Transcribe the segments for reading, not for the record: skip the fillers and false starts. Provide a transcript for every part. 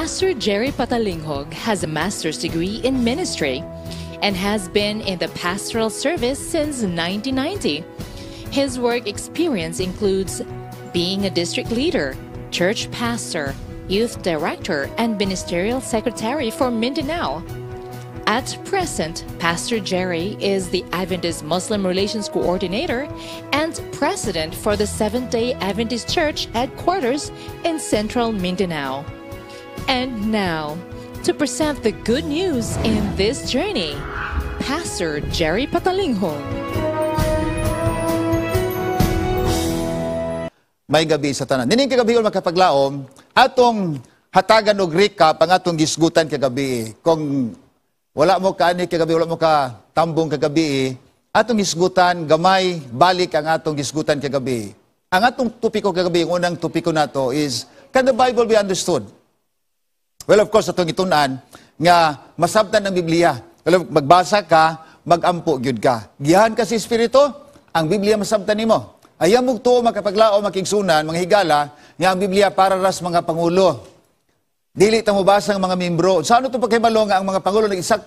Pastor Jerry Patalinghog has a master's degree in ministry and has been in the pastoral service since 1990. His work experience includes being a district leader, church pastor, youth director, and ministerial secretary for Mindanao. At present, Pastor Jerry is the Adventist Muslim Relations Coordinator and President for the Seventh-day Adventist Church headquarters in Central Mindanao. And now, to present the good news in this journey, Pastor Jerry Patalinghog. May gabi sa tanan. Nining kagabi ko makapaglaom, atong hatagan og recap ang atong gisgutan kagabi. Kung wala mo ka ani kagabi, wala mo ka tambong kagabi, atong gisgutan, gamay, balik ang atong gisgutan kagabi. Ang atong topiko kagabi, ang unang topiko nato is, can the Bible be understood? Well, of course, atong itunan nga masabtan ang Biblia. Well, magbasa ka, magampo gyud ka. Gihan ka sa Espiritu, ang Biblia masabtan nimo. Ayaw mo to makapaglao, makigsunan, mga higala, nga ang Biblia para ras mga pangulo. Dili ta mo basa ang mga membro. Sa ano to pagkahibalo nga ang mga pangulo nag-isak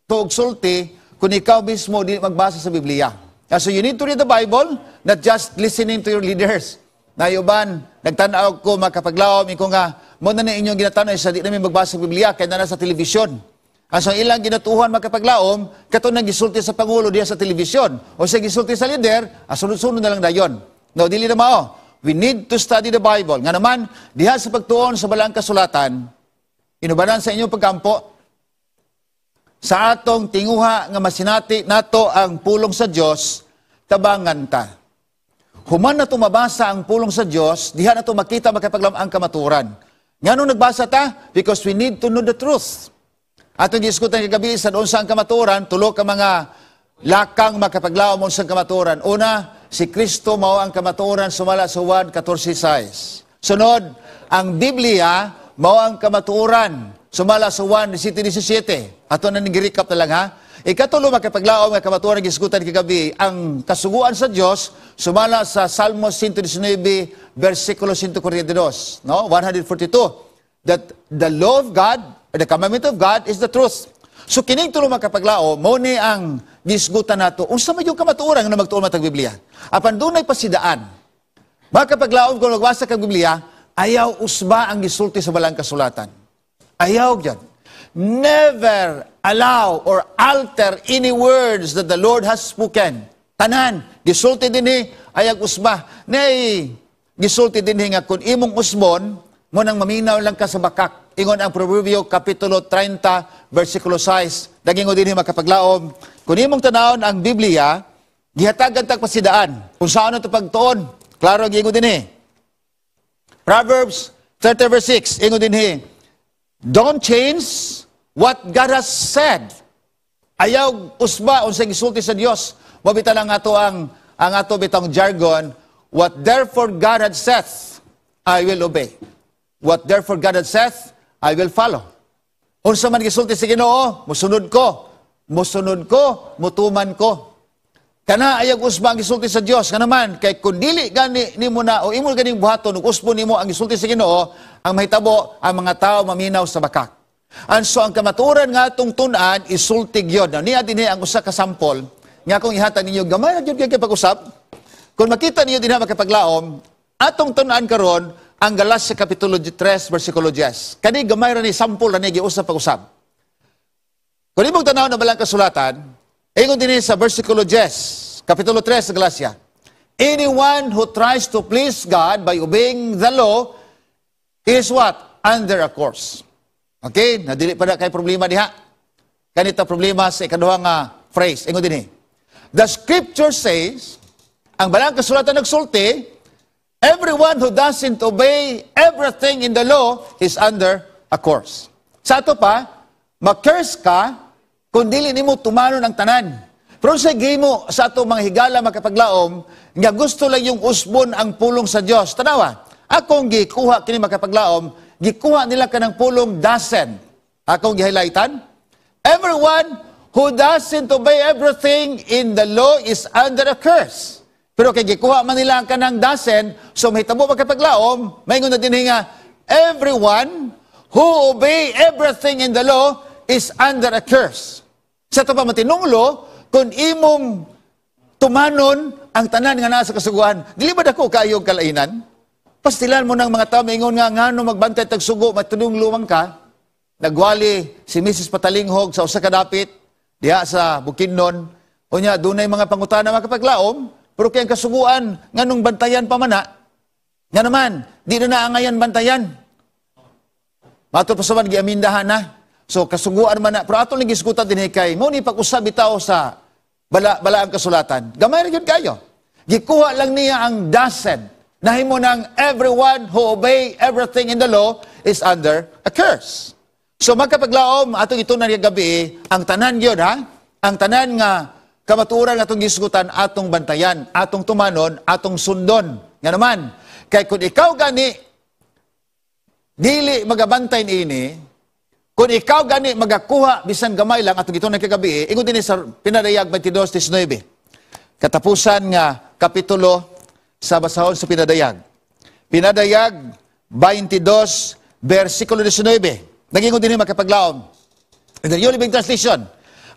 tuog sulti kung ikaw mismo dili magbasa sa Biblia. So you need to read the Bible, not just listening to your leaders. Na yuban, nagtanaw ko makapaglaom, iko nga, mo na inyong ginatanaw, sa di namin magbasa sa Biblia, kaya na sa telebisyon. So ilang ginatuhan makapaglaom, kato nang gisulti sa Pangulo diya sa telebisyon, o sa gisulti sa leader, sunod-sunod na lang dayon. No, dili na mao. We need to study the Bible. Nga naman, diha sa pagtuon sa balang kasulatan, inubanan sa inyong pagkampo, sa atong tinguha nga masinati nato ang pulong sa Dios, tabangan ta. Human na tumabasa ang pulong sa Diyos, diha na ito makita makapaglam ang kamaturan. Nga nung nagbasa ta? Because we need to know the truth. Atong diskutan kagabi sa doon sa ang kamaturan, tulo ka mga lakang makapaglaom mo sa kamaturan. Una, si Kristo mao ang kamaturan sumala sa Juan 14:6. Sunod, ang Biblia mao ang kamaturan sumala sa Juan 17:17. Ato na nag-recap na lang ha. Ikatulo makapaglaom nga kamaturan gisgutan kagabi ang kasuguan sa Dios sumala sa Salmo 119 versikulo 142, no? 142. That the law of God, the commandment of God is the truth. So kining tulo makapaglaom mo ni ang gisgutan nato unsa may yung kamatuoran nga magtuon matag Biblia. Apan dunay pasidaan. Makapaglaom kung nagbasa kag Biblia, ayaw usba ang gisulti sa balang kasulatan. Ayaw gyud. Never allow or alter any words that the Lord has spoken. Tanan, gisulti dinhi, ayag usba. Nay, gisulti dinhi nga kung imong usbon, mo nang maminaw lang ka sa bakak. Ingon ang Proverbio Kapitulo 30, versikulo 6. Dagingo dinhi makapaglaom. Kung imong tanawon ang Biblia, gihatagan tag pasidaan. Kung saan ito pagtuon, klaro gingo dinhi. Proverbs 30, verse 6. Ingon dinhi, don't change what God has said. Ayaw usba unsay gisulti sa Dios. Mabita lang ato ang ato bitong jargon, what therefore God had said, I will obey. What therefore God had said, I will follow. Unsa man gisulti sa Ginoo, musunod ko, mutuman ko. Kana ayag usba ang gisulti sa Dios. Kana man kay kun dili gani nimo na o imo ganing buhaton ug usbon nimo ang gisulti sa Ginoo, ang mahitabo ang mga tao maminaw sa bakak. And so, ang kamaturan nga itong tunan, isultig yun. Now, niya din ang usa ka sample, nga kung ihatan ninyo, gamay na yun kayo pag-usap. Kung makita ninyo din makapaglaom, atong tunan karon ang Galacia Kapitulo 3, versikulo 10. Kani gamay ra ni sample na niya giusap pag-usap. Kung imong tanaw na balang kasulatan, ingon din sa versikulo 10, Kapitulo 3 sa Galacia, anyone who tries to please God by obeying the law is what? Under a curse. Okay? Nadili pa na kay problema diha. Kanita problema sa ikaduha nga phrase. Ingon dinhi. The scripture says, ang balang kasulatan nagsulti, everyone who doesn't obey everything in the law is under a curse. Sa ato pa, ma-curse ka kung dili nimo tumanon ang tanan. Pero sa gimo sa ato mga higala makapaglaom, nga gusto lang yung usbon ang pulong sa Dios. Tanawa, akong gikuha kini makapaglaom, gikuha nila ka ng pulong doesn't. Akong gihighlightan. Everyone who doesn't obey everything in the law is under a curse. Pero kay gikuha man nila ang kanang doesn't, so mahitabo magkapaglaom, maingon na din nga, everyone who obey everything in the law is under a curse. Sa ito pa matinunglo, kung imong tumanon ang tanan nga nasa kasuguan, dili ba dako kayo kalainan? Pastilan mo ng mga tao, ingon nga ngano magbantay tagsugo, matinunglo man ka, nagwali si Mrs. Patalinghog sa usa ka dapit, diha sa Bukidnon, o niya, dunay mga pangutana makapaglaom, pero kayang kasuguan, nganong bantayan pa man na, nga naman, di na naangayan bantayan. Matod pa sa man, giamindahan na. So, kasuguan man na. Pero atong lang gisgutan din kay, mo ni pag-usab bitaw sa balaang kasulatan. Gamay rin yun kayo. Gikuha lang niya ang dozen. Nahimo ng everyone who obey everything in the law is under a curse. So, magkapaglaom, atong ito na gabi, ang tanan yun, ha? Ang tanan nga, kamaturan atong gisgutan, atong bantayan, atong tumanon, atong sundon. Nga naman, kay kung ikaw gani, dili magabantay ini, kung ikaw gani magakuha, bisan gamay lang, atong ito na kagabi, ingon din sa Pinadayag 22:19. Katapusan nga, kapitulo sa basahon sa Pinadayag. Pinadayag 22, versikulo 19. Nagingon din makapaglaom. In the New Living Translation,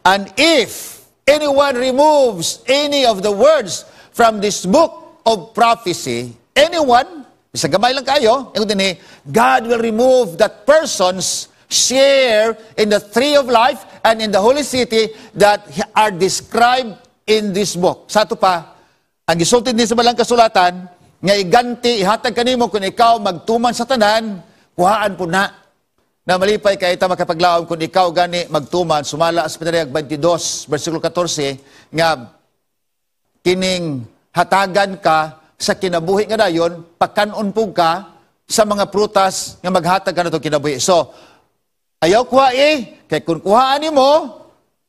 and if anyone removes any of the words from this book of prophecy, anyone, isa gamay lang kayo, ingon din God will remove that person's share in the tree of life and in the holy city that are described in this book. Sa ito pa, ang gisulti din sa balang kasulatan, nga iganti, ihatag kanimo kung ikaw magtuman sa tanan, kuhaan po na. Na malipay kay ita makapaglaom kung ikaw gani magtuman, sumala sa Pinadayag 22, versikulo 14, nga kining hatagan ka sa kinabuhi nga dayon, pagkanon po ka sa mga prutas nga maghatag ka na itong kinabuhi. So, ayaw kuha kay kung kuhaan mo,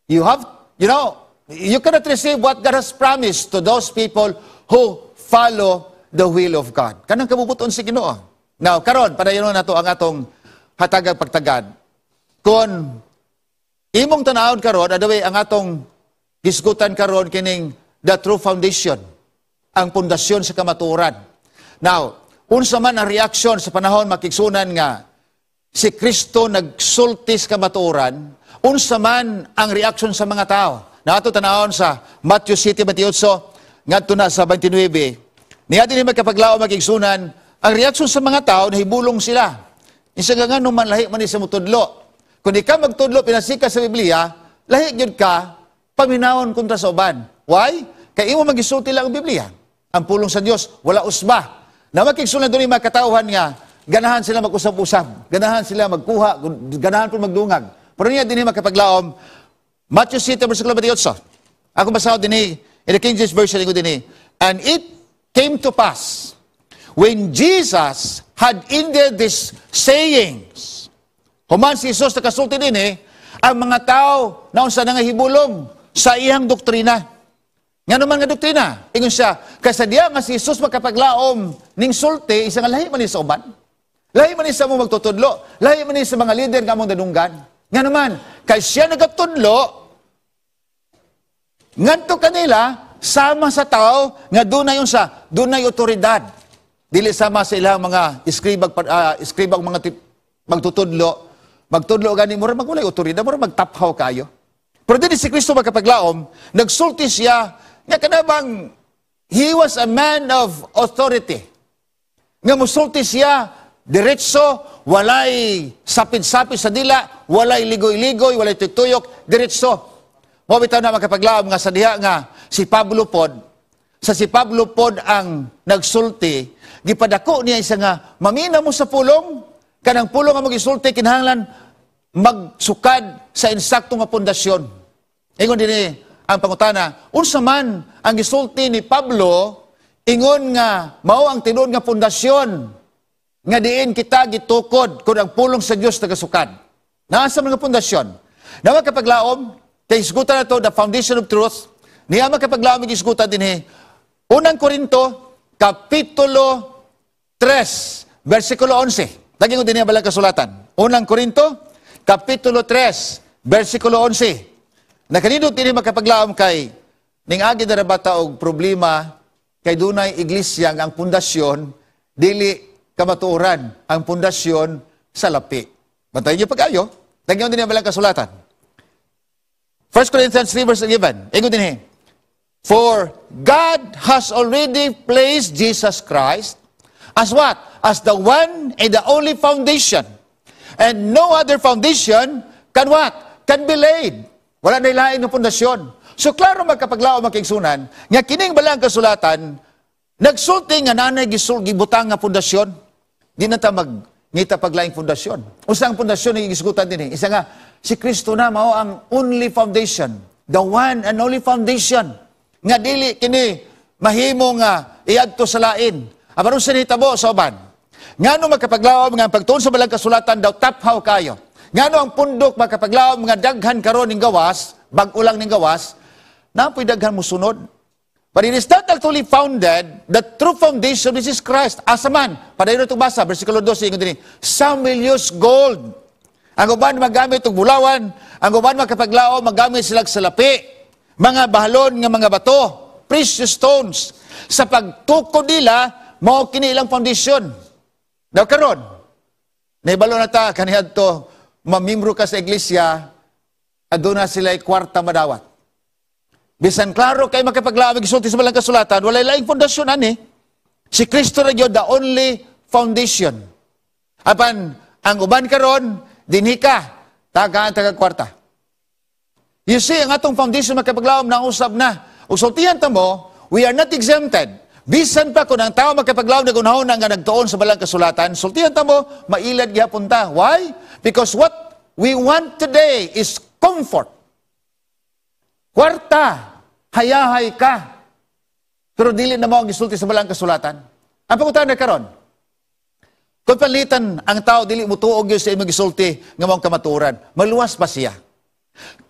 you cannot receive what God has promised to those people who follow the will of God. Kanang kabubuton si Ginoo. Now, karon padayon na to ang atong hatagag pagtagad. Kung imong tanawon karon, adaway ang atong gisgutan karon kining the true foundation, ang pundasyon sa kamatuoran. Now, unsa man ang reaksyon sa panahon makigsunan nga si Kristo nagsultis kamatuoran, unsa man ang reaksyon sa mga tao. Nato tanawon sa Matthew 7:28, ngadto na sa 29. Niya din magkapaglaom makigsunan, ang reaksyon sa mga tao nahibulong sila. Isa nga nung manlahi man sa mutudlo. Kung di ka magtudlo pinasika sa Biblia, lahi gyud ka paminawon kontra sa uban. Why? Kay imo magisulti lang ang Biblia. Ang pulong sa Dios wala usba. Na makigsunan diri mga katawhan nga ganahan sila mag-usap-usap, ganahan sila magkuha, ganahan po magdungag. Pero niya din makapaglaom, Matthew 7, versikulo 28. Ako basaw din in the King James Version, din and it came to pass, when Jesus had ended these sayings, human si Jesus nakasulti din ang mga tao naon sa nangahibulong sa iyang doktrina. Nga naman nga doktrina, ingon siya, kasadya nga si Jesus makapaglaom ning sulti, isang lahi man sa uban. Lahi man sa mo magtutudlo. Lahi man sa mga leader nga mong dadunggan. Nga naman, kay siya nagatudlo, nganto kanila, sama sa tao, nga dunay otoridad. Dili sama sa ilang mga iskribag mga magtutudlo. Magtudlo gani, mura magulay otoridad, mura magtaphaw kayo. Pero dili si Kristo magkapaglaom, nagsulti siya, nga kanabang, he was a man of authority. Nga musulti siya, diretso, walay sapid-sapid sa dila, walay ligoy-ligoy, walay tuyok, diretso. Mabitaw na makapaglaom nga sa diha nga si Pablo pod, sa si Pablo pod ang nagsulti, gipadako niya isa nga, mamina mo sa pulong, kanang pulong nga mag-isulti, kinahanglan magsukad sa insakto nga pundasyon. Ingon din ang pangutana, unsa man ang gisulti ni Pablo, ingon nga, mao ang tinuod nga pundasyon, nga diin kita gitukod kung ang pulong sa Diyos tagasukad. Naasa mga pundasyon. Na magkapaglaom, kay isgutan na to, the foundation of truth, niya magkapaglaom, isgutan din Unang Korinto, Kapitulo 3, versikulo 11. Lagi ko din niya balang kasulatan. Unang Korinto, Kapitulo 3, versikulo 11. Nakanindot din magkapaglaom kay ning agi na bata og problema kay dunay iglesia nga ang pundasyon dili kamatuoran, ang pundasyon sa lapi. Bantayan niyo pag-ayo. Tagyan din ang balang kasulatan. 1 Corinthians 3 verse 11. Ingon din For God has already placed Jesus Christ as what? As the one and the only foundation. And no other foundation can what? Can be laid. Wala na ilain ng pundasyon. So klaro magkapaglao makigsunan, nga kining balang kasulatan, nagsulti nga nanay gibutang nga pundasyon. Di na ta ngita paglaing pundasyon. Usang pundasyon ang igisgutan din Isa nga, si Kristo na mao ang only foundation. The one and only foundation. Nga dili kini mahimo nga iadto sa lain. Abaron sa nitabo sa uban. Ngano magkapaglawom nga pagtuon sa balang kasulatan daw taphaw kayo. Ngano ang pundok magkapaglawom nga daghan karon ning gawas, bag-ulang ning gawas, napoy daghan mo sunod. But it is not actually founded, the true foundation which is Christ. Asa man, padayon itong basa, versikulo 12, ingon din, some will use gold. Ang uban magamit og bulawan, ang uban magkapaglaom, magamit sila sa lapi, mga bahalon nga mga bato, precious stones. Sa pagtukod nila, mao kini ilang foundation. Daw karon, naibalo na ta, kanihad to, mamimro ka sa iglesia, aduna sila kwarta madawat. Bisan klaro kay makapaglaamig isulti sa balang kasulatan, walay laing fondasyon ani. Si Kristo ra gyud the only foundation. Apan ang uban karon dinhi ka taga kwarta. You see, ang atong foundation makapaglaom na usab na. Ug sultihan ta mo, we are not exempted. Bisan pa kung ang tao makapaglaom na gunahon nga nagtuon sa balang kasulatan, sultihan ta mo, mailad gyapon ta. Why? Because what we want today is comfort. Kwarta, hayahay ka. Pero dili na mo ang gisulti sa balang kasulatan. Ang pangutan na karon. Kung palitan ang tao, dili mo tuog yun sa imong gisulti nga mong kamaturan. Maluwas pa siya.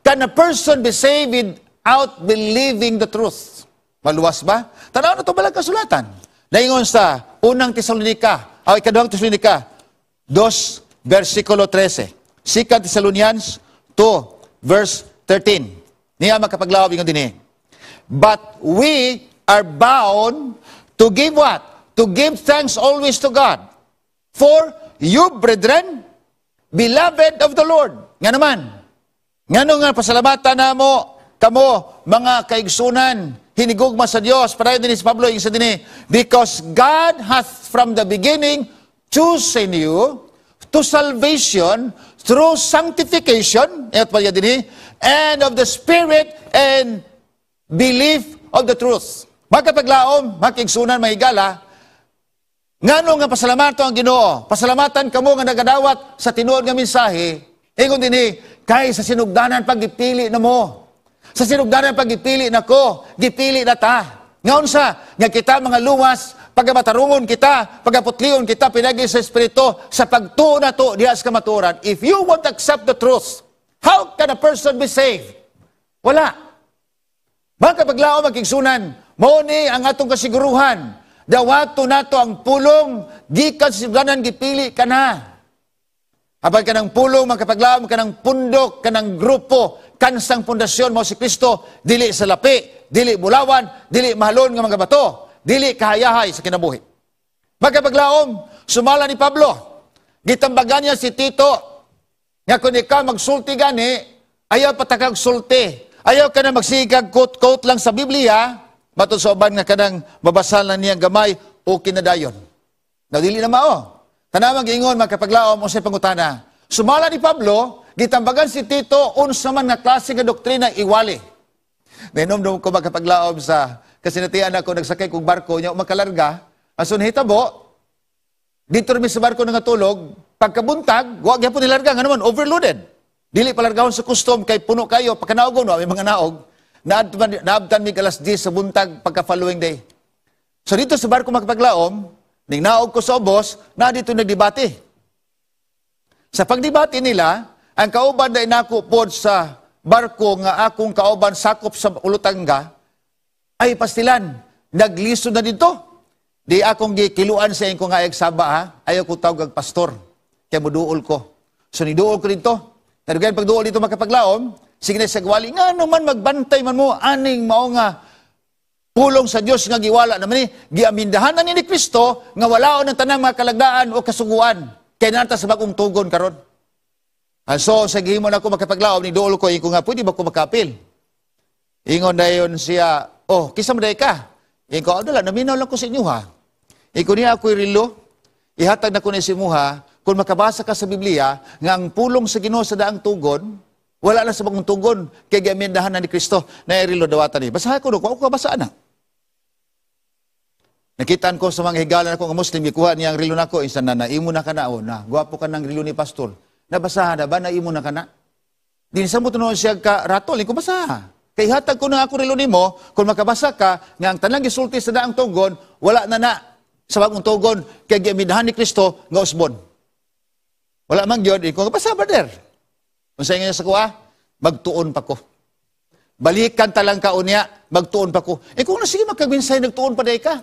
Can a person be saved without believing the truth? Maluwas ba? Tanaw na ito balang kasulatan. Daingon sa unang Tesalonika, o ikaduhang Tesalonika, 2, versikulo 13. 2 Thessalonians 2, verse 13. Niya makapaglaw ingon dinhi. But we are bound to give what? To give thanks always to God. For you, brethren, beloved of the Lord. Nga naman. Ngano nga pasalamatan namo kamo mga kaigsunan hinigugma sa Dios. Para din si Pablo isa dinhi, because God hath from the beginning chosen you to salvation through sanctification, et pa dinhi, and of the Spirit and belief of the truth. Magkapaglaom, makigsunan, mahigala, ngano nga pasalamatan ang Ginoo, pasalamatan kamo nga nagadawat sa tinuod nga mensahe, ingon dinhi, kay sa sinugdanan pagipili na mo. Sa sinugdanan pagipili na ko, gipili na ta. Ngaon sa, nga kita mga luwas, pagmatarungon kita, pagaputlion kita, pinagi sa Espiritu, sa pagtuo na to, diha sa kamaturan. If you won't accept the truth, how can a person be saved? Wala. Magkapaglao magkigsunan, mao ni ang atong kasiguruhan, dawato nato ang pulong, gikan sa sinugdanan, gipili ka na. Habang ka ng pulong, magkapaglao, ka ng pundok, ka ng grupo, kansang pundasyon mo si Kristo, dili sa lapi, dili bulawan, dili mahalon nga mga bato, dili kahayahay sa kinabuhi. Magkapaglaom, sumala ni Pablo, gitambagan niya si Tito, nga kung ikaw magsulti gani, ayaw patakag sulti, ayaw ka na magsigag quote-quote lang sa Biblia, matod sa uban nga kanang mabasalan niyang gamay o kinadayon. Dili na mao. Tanamang giingon magkapaglaom o sa pangutana. Sumala ni Pablo, gitambagan si Tito, unsa man nga klase nga doktrina iwali. Nainom ko magkapaglaom sa kasinatian ako, nagsakay kong barko, niya makalarga, asun hitabo, dito rin sa barko nga tulog, pagkabuntag, huwag yan po nilarga, nga naman, overloaded. Dili palargahon sa custom, kay puno kayo, pagkanaog no, may mga naog, naabtan mig alas 10 sa buntag, pagka-following day. So dito sa barko magkapaglaom, ning naog ko sa ubos, na dito nagdebate. Sa pagdebate nila, ang kauban na inakupod sa barko nga akong kauban sakop sa ulutangga, ay pastilan, nagliso na dito. Di akong gikiluan sa inyo nga saba ha, ayaw ko tawag pastor, kaya muduol ko. So niduol ko dito. Nadugan pagduol dito makapaglaom, sige na sagwali, nga naman magbantay man mo, aning mao nga, pulong sa Dios nga giwala naman ni giamindahan na ni Kristo nga walaon ng tanang mga kalagdaan o kasuguan kay nata sa bagong tugon karon. And so, sa gihimo na ako makapaglaom, ni Dool ko, nga, pwede ba ko makapil? Ingon na yun siya, oh, kisa mo ka? Ingon ko, adala, naminaw lang ko sa inyo ha. Ingon niya ako'y rilo, ihatag na ko na si Muha, kung makabasa ka sa Biblia, nga ang pulong sa Ginoo sa daang tugon, wala na sa bagong tugon, kay giamendahan na ni Kristo, na irilo dawatan ni. Basahin ko, ako kabasaan na. Nakitaan ko sa mga higalan ako ng Muslim, ikuha niya ang rilo na ko, insan na, naimo na ka na, o na, gwapo ka ng rilo ni Pastor. Nabasahan na ba, naimo na ka na? Di sa mo tunoon siya ka ratol, ko basaha. Kay hatag ko na ako rilo ni mo, kung makabasa ka, nga ang tanang gisulti sa daang tugon, wala na sa bagong tugon, kay giamendahan ni Kristo, nga usbon. Wala mang yun, ko basa, brother. Kung sa inyo sa kuha, magtuon pa ko. Balikan talang kaunya, magtuon pa ko. Kung sige magkagminsay, nagtuon pa day ka.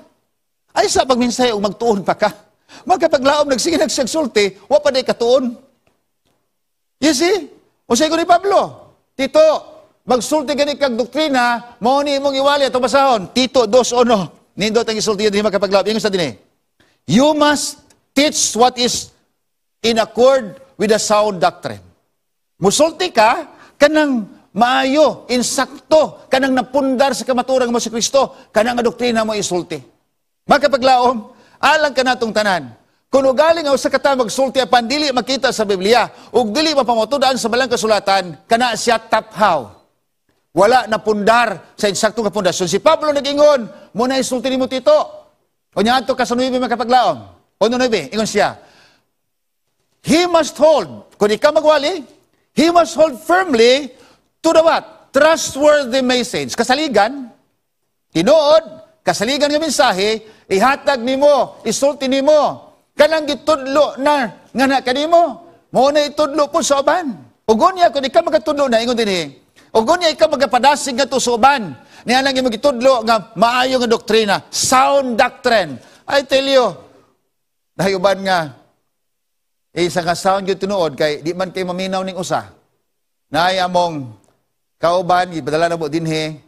Ay sa pagminsay, o magtuon pa ka. Magkapaglaom, nagsige nagsagsulti, wa pa day ka tuon. You see? O sa ni Pablo, Tito, magsulti gani kag doktrina, mao ni imong iwali ato basahon. Tito 2:1. Nindot ang isulti dinhi magkapaglaom. Ingon sa dinhi. You must teach what is in accord with the sound doctrine. Musulti ka, kanang maayo, insakto, kanang napundar sa kamaturang mo si Kristo, kanang doktrina mo isulti. Magkapaglaom, alang ka natong tanan. Kung ugaling sa kata magsulti apan dili makita sa Biblia, ug dili mapamatudan sa balang kasulatan, kana siya taphaw. Wala na pundar sa insaktong kapundasyon. Si Pablo nag-ingon, muna isulti ni mo Tito. O niya ato ka sa 9 magkapaglaom. O 9, ingon siya, he must hold, kung ikaw magwali, he must hold firmly to the what? Trustworthy message. Kasaligan, tinuod, kasaligan ng mensahe, ihatag nimo, isulti nimo. Kanang gitudlo na, nga na kanimo, mo na itudlo po sa uban. Ugon niya, kung ikaw magkatudlo na, ingon din eh. Ugon niya, ikaw magkapadasig nga to sa uban. Niya lang yung magitudlo nga maayo nga doktrina. Sound doctrine. I tell you, dahil uban nga, isa nga sound yung tinuod, kay di man kayo maminaw ning usa. Naay among kauban, ipadala na mo dinhe,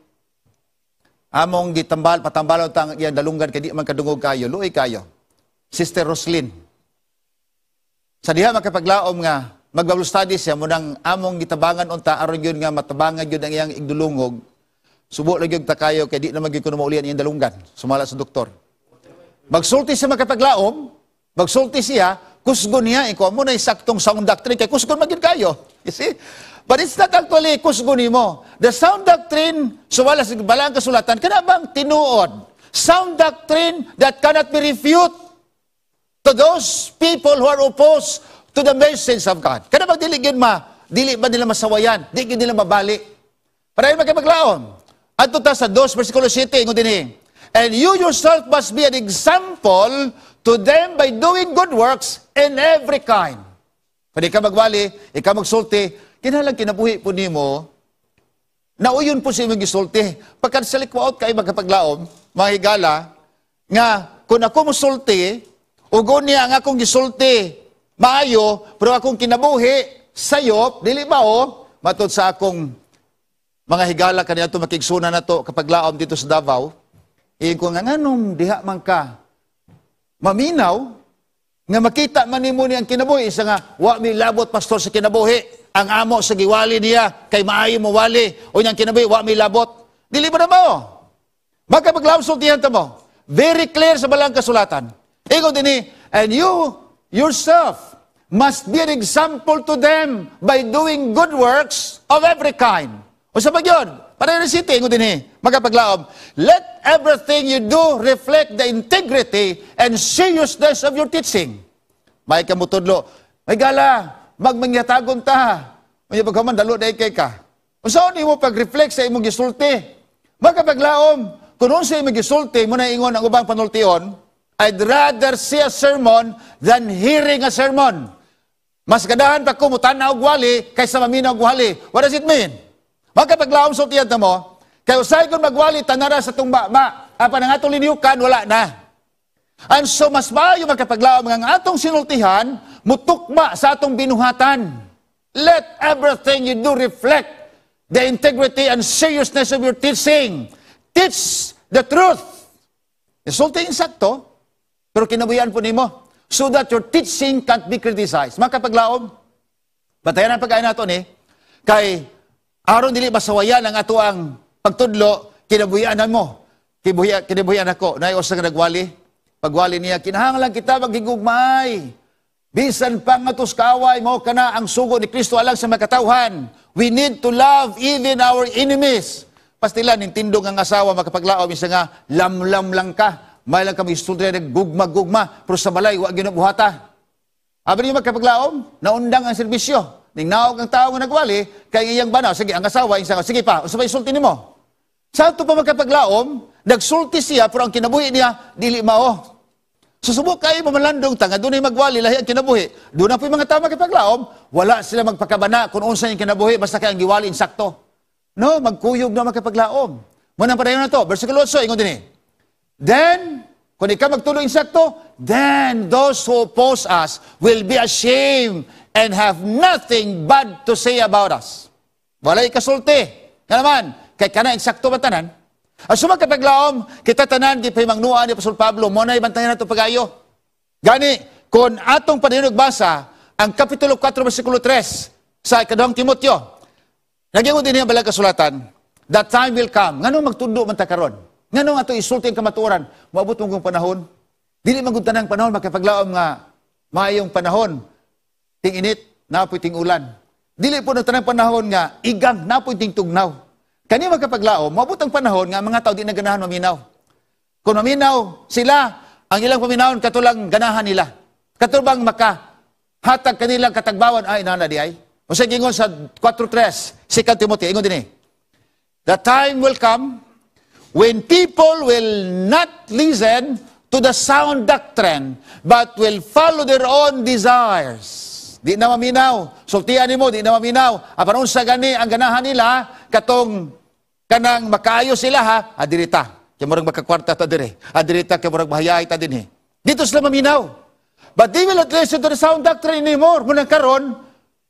among gitambal, patambalaw tang yan dalunggan, kay di man kadungog kayo, luoy kayo. Sister Roslyn. Sa diha makapaglaom nga, mag-Bible studies siya, munang among gitabangan unta, aron yun nga matabangan yun ang iyang igdulungog, subo lang yun ta kayo, kay di na magiging maulian iyang dalunggan, sumala sa doktor. Magsulti siya makapaglaom, magsulti siya, kusgon niya, ikaw mo na isaktong sound doctrine, kaya kusgon magin kayo. You see? But it's not actually kusgon mo. The sound doctrine, wala sa balang kasulatan, kana bang tinuod? Sound doctrine that cannot be refuted to those people who are opposed to the message of God. Kana bang dili ba nila masawayan? Dili nila mabali? Para yun magkapaglaon. At ta sa 2, versikulo 7, ingon din and you yourself must be an example to them by doing good works in every kind. Kung ikaw magwali, ikaw magsulti, kinalang kinabuhi po nimo, nauyon po sa imong gisulti. Pagkat sa likwaot kayo magkapaglaom, mga higala, nga kung ako musulti, ugon niya ang akong gisulti, maayo, pero akong kinabuhi, sayop, dili ba o, matod sa akong mga higala kanina ito, makigsuna na to, kapaglaom dito sa Davao, ko nga nganong diha man ka, maminaw, nga makita man nimo ni ang kinabuhi, isa nga, wa mi labot pastor sa kinabuhi, ang amo sa giwali niya, kay maayo mo wali, o niyang kinabuhi, wa mi labot. Dili ba na mo? Magkapaglaom sultihan ta mo. Very clear sa balang kasulatan. Ingon din and you yourself must be an example to them by doing good works of every kind. O sa pagyon, para rin city, ingon din magkapaglaom, let everything you do reflect the integrity and seriousness of your teaching. May kamutudlo, may gala, magmangyatagon ta. May pagkaman, dalo na ikay ka. O saan mo pag-reflect sa imong gisulti? Magkapaglaom, kung sa imong gisulti, muna ingon ang ubang panultion, I'd rather see a sermon than hearing a sermon. Mas gadahan pa ko mutanaw og wali kaysa maminaw og wali. What does it mean? Magkapaglaom sultihan ta mo, kay usay kun magwali tanara sa tumba, apan ang atong liniukan wala na. And so mas maayo magkapaglaom nga ang atong sinultihan mutukma sa atong binuhatan. Let everything you do reflect the integrity and seriousness of your teaching. Teach the truth. Isulti insakto, pero kinabuhian po nimo so that your teaching can't be criticized. Makapaglaom, Batayan ang pag-ain nato ni, kay aron dili masawayan ang ato ang pagtudlo, kinabuhian mo. Kinabuhian ako. Na usa nga nagwali. Pagwali niya, kinahanglan kita magigugmay. Bisan pang atos kaaway mo kana ang sugo ni Kristo alang sa makatawhan. We need to love even our enemies. Pastila, nintindo nga asawa makapaglaom, isa nga, lamlam lang ka. May lang kami istudya nag-gugma-gugma, pero sa balay, huwag ginubuhata. Abi niyo magkapaglaom, naundang ang serbisyo. Ning naog ang tao nga nagwali, kay iyang banaw, sige, ang asawa, isa nga, sige pa, usa pa isulti nimo. Sa ito pa magkapaglaom, nagsulti siya, pero ang kinabuhi niya, dili mao. Susubok kayo mamalandong tanga, doon ay magwali, lahi ang kinabuhi. Doon na po yung mga tao magkapaglaom, wala sila magpakabana kung unsa yung kinabuhi, basta kaya ang giwali insakto. No, magkuyog na magkapaglaom. Munang padayon na to, versikulo 8, ingon din eh. Then, kung ikaw magtuloy insakto, then those who oppose us will be ashamed and have nothing bad to say about us. Wala ikasulti. Nga naman, kay kana insakto ba tanan? Ang sumagkapaglaom, kita tanan, di pa mangnuan ni Apostol Pablo, muna ibantayan na ito pag-ayo. Gani, kung atong paninog basa, ang Kapitulo 4, versikulo 3, sa ikadawang Timoteo, nagyan din niya balang kasulatan, that time will come. Nganong magtundo man ta karon? Nganong ato isulti ang kamatuoran? Maabot mo kong panahon. Dili magguntan ng panahon, makapaglaom nga, maayong panahon, ting init, napoy ting ulan. Dili po ng panahon nga, igang, napoy ting tugnaw. Kani magkapaglaom, maabot ang panahon nga mga tao di na ganahan maminaw. Kung maminaw sila, ang ilang paminawon katulang ganahan nila. Katulbang makahatag kanilang katagbawan, ay nana di ay. O sa gingon sa 4:3, 2 Timoteo, ingon din eh. The time will come when people will not listen to the sound doctrine, but will follow their own desires. Di na maminaw. Sultian mo, di na maminaw. Apan unsa gani ang ganahan nila, katong kanang makaayo sila ha, adirita. Kaya murag makakwarta ta dire. Adirita kaya murag mahayay ta din eh. Dito sila maminaw. But they will not listen to the sound doctrine anymore. Munang karon,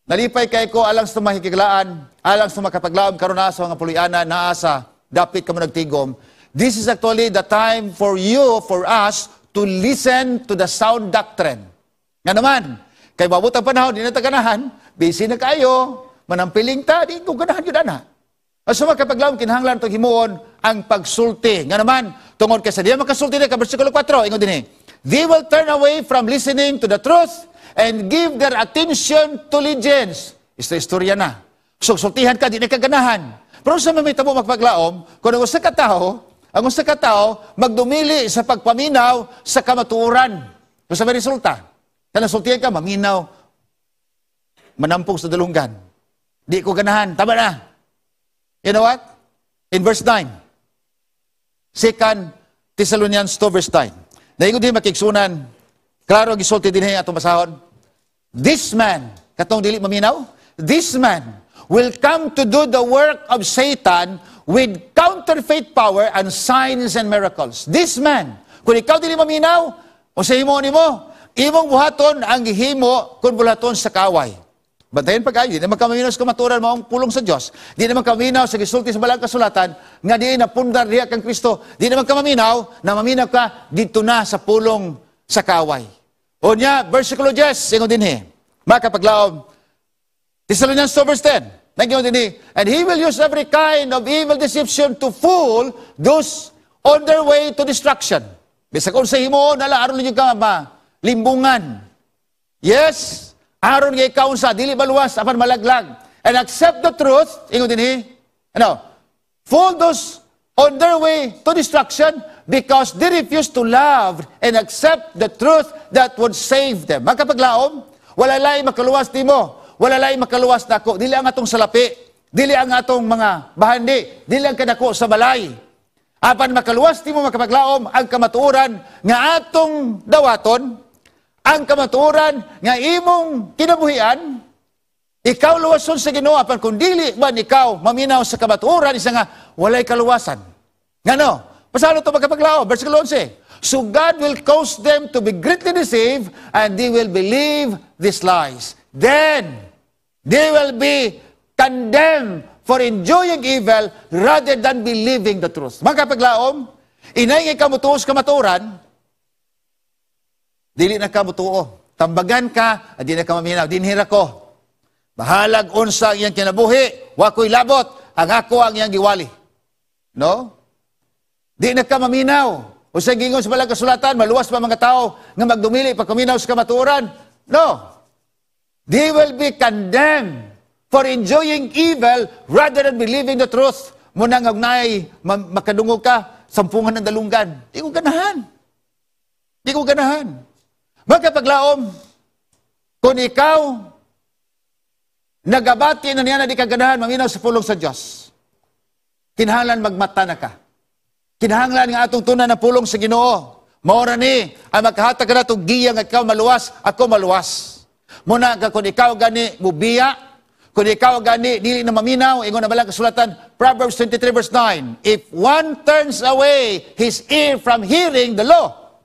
nalipay kay ko alang sa mahikiglaan, alang sa makapaglaom karon na sa mga puluyana, naasa, dapit ka mo nagtigom. This is actually the time for you, for us, to listen to the sound doctrine. Nga naman, kay mabot ang panahon, di na ta ganahan, busy na kayo, manampiling ta, di ko ganahan yun na. At sa makapaglaom, kinahanglan itong himuon ang pagsulti. Nga naman, tungod kay sa diya makasulti na, versikulo 4, ingon din eh, they will turn away from listening to the truth and give their attention to legends. Istorya na. So, sultihan ka, di na kaganahan. Pero sa mamitabo magpaglaom, kung ang usa ka tao, magdumili sa pagpaminaw sa kamatuoran. Kung sa may resulta, kaya sultihan ka, maminaw, manampong sa dalunggan. Di ko ganahan, tama na. You know what? In verse 9, 2 Thessalonians 2 verse 9, naingon din makiksunan, klaro gisulti din atong basahon, this man, katong dili maminaw, this man will come to do the work of Satan with counterfeit power and signs and miracles. This man, kung ikaw dili maminaw, o sa himo nimo, imong buhaton ang gihimo kung buhaton sa kaway. Bantayan pag-ayo, di naman kaminaw sa kamaturan mo ang pulong sa Diyos. Di naman kaminaw sa gisulti sa balang kasulatan, nga di na pundar diha kang Kristo. Di naman kaminaw, na maminaw ka dito na sa pulong sa kaway. O niya, versikulo 10, ingon din he, makapaglaom, Thessalonians 2 verse 10, nagyon din he, and he will use every kind of evil deception to fool those on their way to destruction. Bisa kung sa himo, nala, aron ninyo ka limbungan. Yes, aron nga ikaw sa dili baluwas apan malaglag, and accept the truth, ingon din he, fool those on their way to destruction because they refuse to love and accept the truth that would save them. Magkapaglaom, wala lay makaluwas nimo, wala lay makaluwas nako, dili ang atong salapi, dili ang atong mga bahandi, dili ang kadako sa balay. Apan makaluwas nimo makapaglaom ang kamatuoran nga atong dawaton, ang kamatuoran nga imong kinabuhian, ikaw luwason sa Ginoo, apan kung dili man ikaw maminaw sa kamatuoran, isa nga walay kaluwasan. Ngano? Pasalo to magkapaglaom, versikulo 11. So God will cause them to be greatly deceived, and they will believe these lies. Then they will be condemned for enjoying evil rather than believing the truth. Magkapaglaom, inay nga kamutuos kamatuoran, dili na ka mutuo. Tambagan ka, at di na ka maminaw. Dinhira ko. Bahalag unsa ang iyang kinabuhi, wa ko'y labot, ang ako ang iyang giwali. No? Di na ka maminaw. O sa gingon sa balang kasulatan, maluwas pa mga tao nga magdumili pagkaminaw sa kamatuoran. No. They will be condemned for enjoying evil rather than believing the truth. Muna nga makadungog ka, sampungan ng dalunggan. Di ko ganahan. Di ko ganahan. Magkapaglaom, kung ikaw nagabati na niya na di kaganahan, maminaw sa pulong sa Diyos, kinahanglan magmata na ka. Kinahanglan nga atong tunan na pulong sa Ginoo. Maura ni, ang magkahatag ka na itong giya nga ikaw maluwas, ako maluwas. Muna ka kung ikaw gani mubiya, kung ikaw gani dili na maminaw, ingon na balang kasulatan, Proverbs 23 verse 9, if one turns away his ear from hearing the law,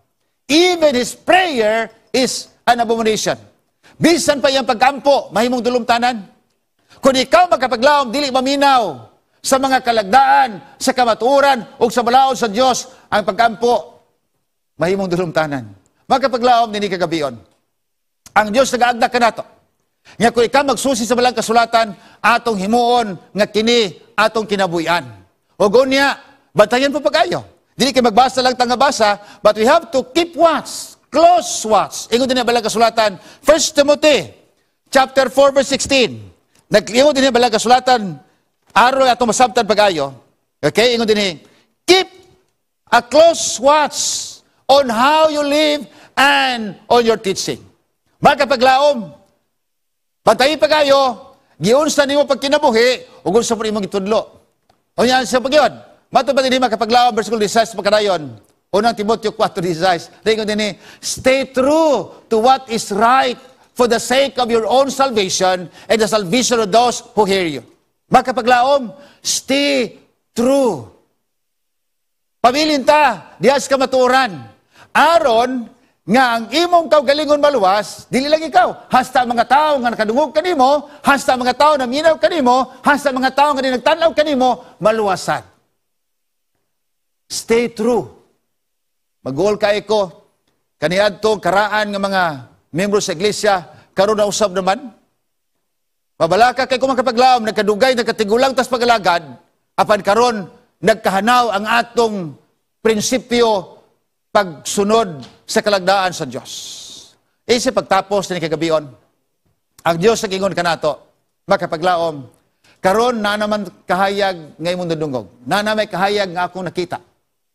even his prayer is an abomination. Bisan pa iyang pagkampo, mahimong dulumtanan. Kung ikaw magkapaglaom, dili maminaw sa mga kalagdaan, sa kamatuoran, o sa balaod sa Diyos, ang pagkampo, mahimong dulumtanan. Magkapaglaom, nini kagabion. Ang Diyos nag-aagda ka nato. Nga kung ikaw magsusi sa balang kasulatan, atong himuon, nga kini, atong kinabuyan. O gunya, bantayan po pag-ayo. Dili kayo magbasa lang basa, but we have to keep watch, close watch. Ingon din ang balang kasulatan, 1 Timothy, chapter 4, verse 16. Ingon din ang balang kasulatan, araw atong masabtan pag-ayo. Okay, ingon din keep a close watch on how you live and on your teaching. Magkapaglaom, bantayin pag-ayo, giunsa nimo pagkinabuhi, ug unsa po imong itudlo. O yan sa pagyon. Matubad din makapaglaom, versikulo 16 pagkadayon. Unang Timoteo 4:16. Ingon din stay true to what is right for the sake of your own salvation and the salvation of those who hear you. Magkapaglaom, stay true. Pabilin ta, diyas ka maturan. Aron, nga ang imong kaugalingon maluwas, dili lang ikaw. Hasta mga tao nga nakadungog kanimo, hasta mga tao na minaw kanimo, hasta mga tao nga nagtanaw kanimo, maluwasan. Stay true. Mag-uol kay ko, kaniadto karaan nga mga membro sa iglesia, karon na usab naman. Mabalaka kay kung makapaglaom, nagkadugay, nagkatigulang tas pagalagad, apan karon nagkahanaw ang atong prinsipyo pagsunod sa kalagdaan sa Diyos. Isa pagtapos ni kagabion, ang Diyos nagingon kanato, makapaglaom, karon na naman kahayag ngay mong dudungog. Na may kahayag nga akong nakita.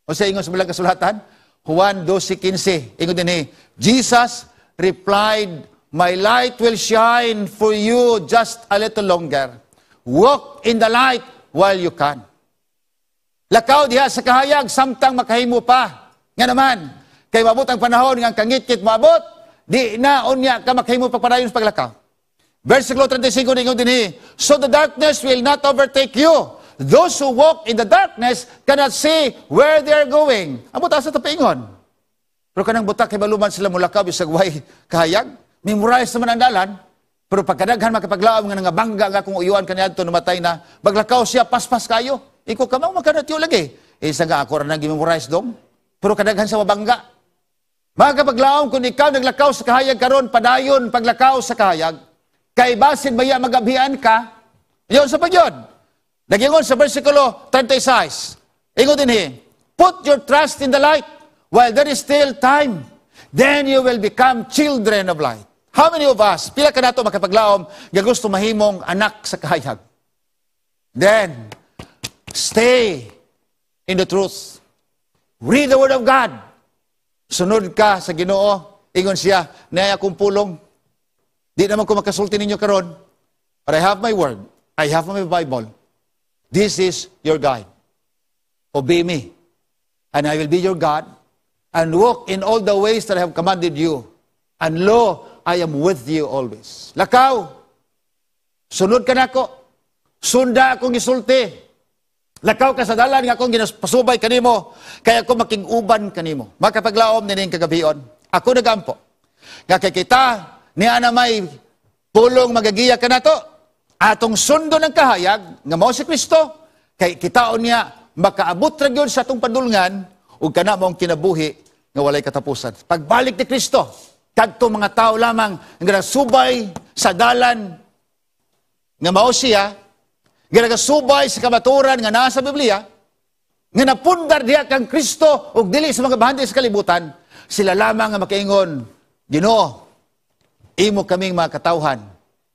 O sa ingon sa balang kasulatan, Juan 12:15, ingon din Jesus replied, my light will shine for you just a little longer. Walk in the light while you can. Lakaw diha sa kahayag, samtang makahimo pa. Nga naman, kay mabot ang panahon nga kangit-kit mabot, di na unya ka makahimo pagpadayon sa paglakaw. Versikulo 35 ningon dinhi, so the darkness will not overtake you. Those who walk in the darkness cannot see where they are going. Amo ta sa tapaingon. Pero kanang butak kay baluman sila mulakaw bisag way kahayag, memorize naman ang dalan, pero pagkadaghan makapaglaom nga nga bangga nga kung uyuan kaniadto namatay na, baglakaw siya paspas kayo. Iko kamao makanatyo lagi. Isa nga ako ra nang memorize dong. Pero kadaghan sa mabangga. Magkapaglaom kung ikaw naglakaw sa kahayag karon, padayon paglakaw sa kahayag, kay basin baya magabhian ka, yun sa pagyon. Nagingon sa versikulo 36, ingon din put your trust in the light while there is still time. Then you will become children of light. How many of us, pila ka nato makapaglaom, nga gusto mahimong anak sa kahayag? Then, stay in the truth. Read the Word of God. Sunod ka sa Ginoo. Ingon siya, na akong pulong. Di naman ko makasulti ninyo karon. But I have my Word. I have my Bible. This is your guide. Obey me. And I will be your God. And walk in all the ways that I have commanded you. And lo, I am with you always. Lakaw, sunod ka na ko. Sunda akong isulti. Lakaw ka sa dalan nga akong ginapasubay kanimo, kaya ako makiguban kanimo. Makapaglaom nining kagabion. Ako nagampo. Nga kay kita, niya na may pulong magagiya ka na to. Atong sundo ng kahayag, nga mao si Kristo, kay kitaon niya, makaabot ra gyud sa atong padulngan, ug kana mong kinabuhi nga walay katapusan. Pagbalik ni Kristo, kadto mga tao lamang nga nasubay sa dalan nga mao siya, nga nagasubay sa kamaturan nga naa sa Biblia, nga napundar diha kang Kristo ug dili sa mga bahandi sa kalibutan, sila lamang nga makaingon, Ginoo, imo kaming mga katawhan,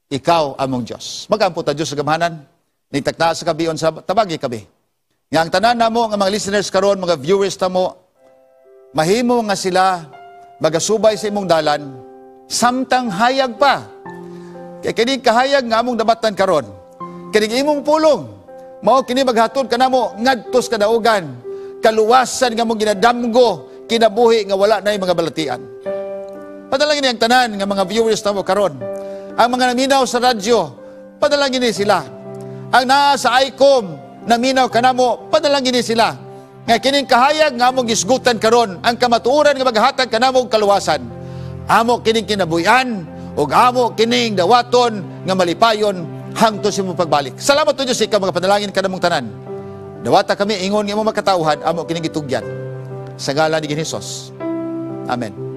ikaw among Dios. Magampo ta Dios sa gamhanan, nitakna sa kabiyon sa tabagi kabi. Nga ang tanan namo nga mga listeners karon, mga viewers tamo, mahimo nga sila magasubay sa imong dalan, samtang hayag pa. Kaya kining kahayag nga among dabatan karon, kining imong pulong, mao kini maghatod kanamo ngadtos kadaugan, kaluwasan nga mong ginadamgo, kinabuhi nga wala na mga balatian. Padalangin ang tanan nga mga viewers namo karon. Ang mga naminaw sa radyo, padalangin sila. Ang naa sa ICOM, naminaw kanamo, padalangin sila. Nga kining kahayag nga among gisgutan karon, ang kamatuoran nga maghatag kanamo og kaluwasan. Amo kining kinabuyan ug amo kining dawaton nga malipayon hangtod sa imong pagbalik. Salamat to Dios ikaw mga panalangin kanamong tanan. Dawata kami ingon nga imong makatawhan amo kining gitugyan. Sa ngalan ni Hesus. Amen.